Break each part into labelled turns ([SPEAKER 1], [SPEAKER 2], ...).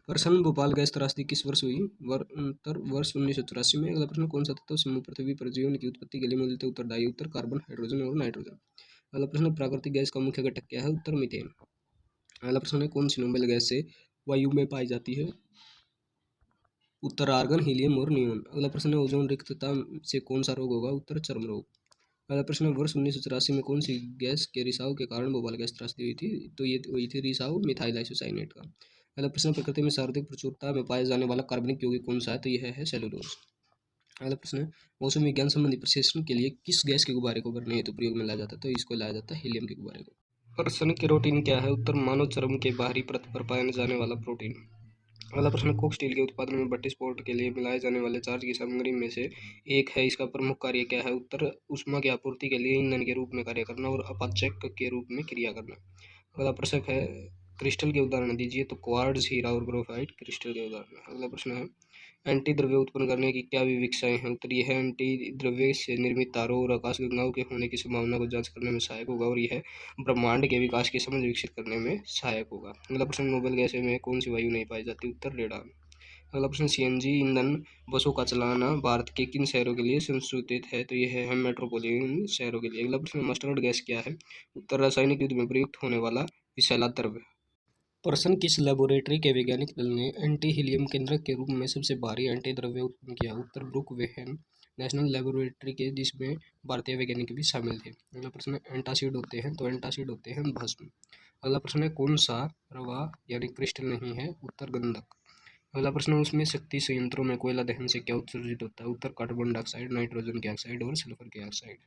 [SPEAKER 1] प्रश्न भोपाल गैस त्रासदी किस वर्ष हुई? उत्तर वर्ष 1984 में। अगला प्रश्न, कौन सा तत्व समूह पृथ्वी पर जीवन की उत्पत्ति के लिए मूलतः उत्तरदायी? उत्तर कार्बन, हाइड्रोजन और नाइट्रोजन। अगला प्रश्न, प्राकृतिक गैस का मुख्य घटक क्या है? उत्तर मीथेन। अगला प्रश्न है, कौन सी नोबेल गैस से वायु में पाई जाती है? उत्तर आर्गन, हीलियम और नियोन। अगला प्रश्न है, ओजोन रिक्तता से कौन सा रोग होगा? उत्तर चर्म रोग। अगला प्रश्न है, वर्ष 1984 में कौन सी गैस के रिसाव के कारण भोपाल गैस त्रासदी हुई थी? तो ये हुई थी रिसाव मिथाइल आइसोसाइनेट का। अगला प्रश्न, प्रकृति में सर्वाधिक प्रचुरता में पाया जाने वाला कार्बनिक यौगिक कौन सा है? तो यह है सेलुलोज। अगला प्रश्न है, मौसम विज्ञान संबंधी प्रशिक्षण के लिए किस गैस के गुब्बारे को करने हेतु प्रयोग में लाया जाता है? तो इसको लाया जाता है हीलियम के गुब्बारे को। प्रश्न, केरोटीन क्या है? उत्तर मानव चर्म के बाहरी परत पर पाया जाने वाला प्रोटीन। अगला प्रश्न, कोक स्टील के उत्पादन में भट्टी स्फोट के लिए मिलाए जाने वाले चार्ज की सामग्री में से एक है, इसका प्रमुख कार्य क्या है? उत्तर ऊष्मा की आपूर्ति के लिए ईंधन के रूप में कार्य करना और अपाचक के रूप में क्रिया करना। अगला प्रश्न है, क्रिस्टल के उदाहरण दीजिए। तो क्वार्ट्ज, हीरा और ग्रेफाइट क्रिस्टल के उदाहरण। अगला प्रश्न है, एंटी द्रव्य उत्पन्न करने की क्या विविक्षाएं हैं? उत्तर यह एंटी द्रव्य से निर्मित तारों और आकाशगंगाओं के होने की संभावना को जांच करने में सहायक होगा और यह ब्रह्मांड के विकास की समझ विकसित करने में सहायक होगा। अगला प्रश्न, नोबेल गैस में कौन सी वायु नहीं पाई जाती? उत्तर रेडान। अगला प्रश्न, सीएनजी ईंधन बसों का चलाना भारत के किन शहरों के लिए संशोधित है? तो यह है मेट्रोपॉलिटन शहरों के लिए। अगला प्रश्न, मस्टर्ड गैस क्या है? उत्तर रासायनिक युद्ध में प्रयुक्त होने वाला विषैला द्रव्य। प्रश्न, किस लेबोरेटरी के वैज्ञानिक दल ने एंटी हीलियम केंद्रक के रूप में सबसे भारी एंटी द्रव्य उत्पन्न किया? उत्तर ब्रुक वेहन नेशनल लेबोरेटरी के, जिसमें भारतीय वैज्ञानिक भी शामिल थे। अगला प्रश्न, एंटासिड होते हैं? तो एंटासिड होते हैं भस्म। अगला प्रश्न है, कौन सा रवा यानी क्रिस्टल नहीं है? उत्तर गंधक। अगला प्रश्न, उसमें शक्ति संयंत्रों में कोयला दहन से क्या उत्सर्जित होता है? उत्तर कार्बन डाइऑक्साइड, नाइट्रोजन के ऑक्साइड और सल्फर के ऑक्साइड।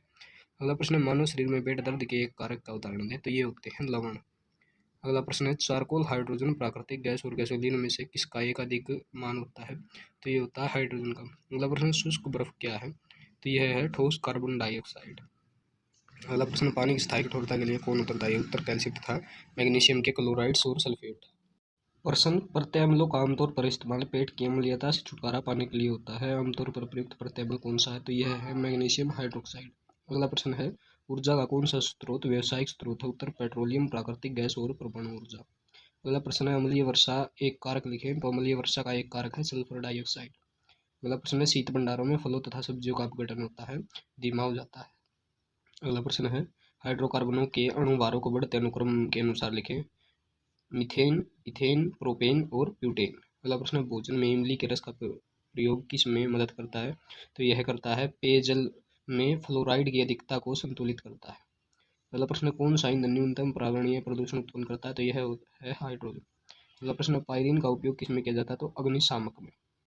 [SPEAKER 1] अगला प्रश्न, मानव शरीर में पेट दर्द के एक कारक का उदाहरण दें। तो ये होते हैं लवण। अगला प्रश्न है, चारकोल, हाइड्रोजन, प्राकृतिक गैस और गैसोलीन में से किसका एक अधिक मान होता है? तो ये होता है हाइड्रोजन का। अगला प्रश्न, शुष्क बर्फ क्या है? तो यह है ठोस कार्बन डाइऑक्साइड। अगला प्रश्न, पानी की स्थायी कठोरता के लिए कौन उत्तरदायी है? उत्तर कैल्शियम तथा मैग्नीशियम के क्लोराइड्स और सल्फेट। प्रश्न, प्रत्यय का आमतौर पर इस्तेमाल पेट की अम्लीयता से छुटकारा पाने के लिए होता है। आमतौर पर प्रयुक्त प्रत्यय कौन सा है? तो यह है मैग्नीशियम हाइड्रोक्साइड। अगला प्रश्न है, ऊर्जा का कौन सा स्रोत व्यावसायिक स्रोत है? उत्तर पेट्रोलियम, प्राकृतिक गैस और परमाणु ऊर्जा। अगला प्रश्न है, अम्लीय वर्षा एक कारक लिखें। तो अम्लीय वर्षा का एक कारक है सल्फर डाइऑक्साइड। अगला प्रश्न है, शीत भंडारों में फलों तथा सब्जियों का अपघटन होता है, धीमा हो जाता है। अगला प्रश्न है, हाइड्रोकार्बनों के अणु भारों को बढ़ते अनुक्रम के अनुसार लिखें। मीथेन, इथेन, प्रोपेन और ब्यूटेन। अगला प्रश्न है, भोजन में इमली के रस का प्रयोग किस में मदद करता है? तो यह करता है पेयजल में फ्लोराइड की अधिकता को संतुलित करता है। अगला प्रश्न, कौन सा ईंधन न्यूनतम पर्यावरणीय प्रदूषण उत्पन्न करता है? तो यह है हाइड्रोजन। अगला प्रश्न, पायरीन का उपयोग किस में किया जाता है? तो अग्निशामक में।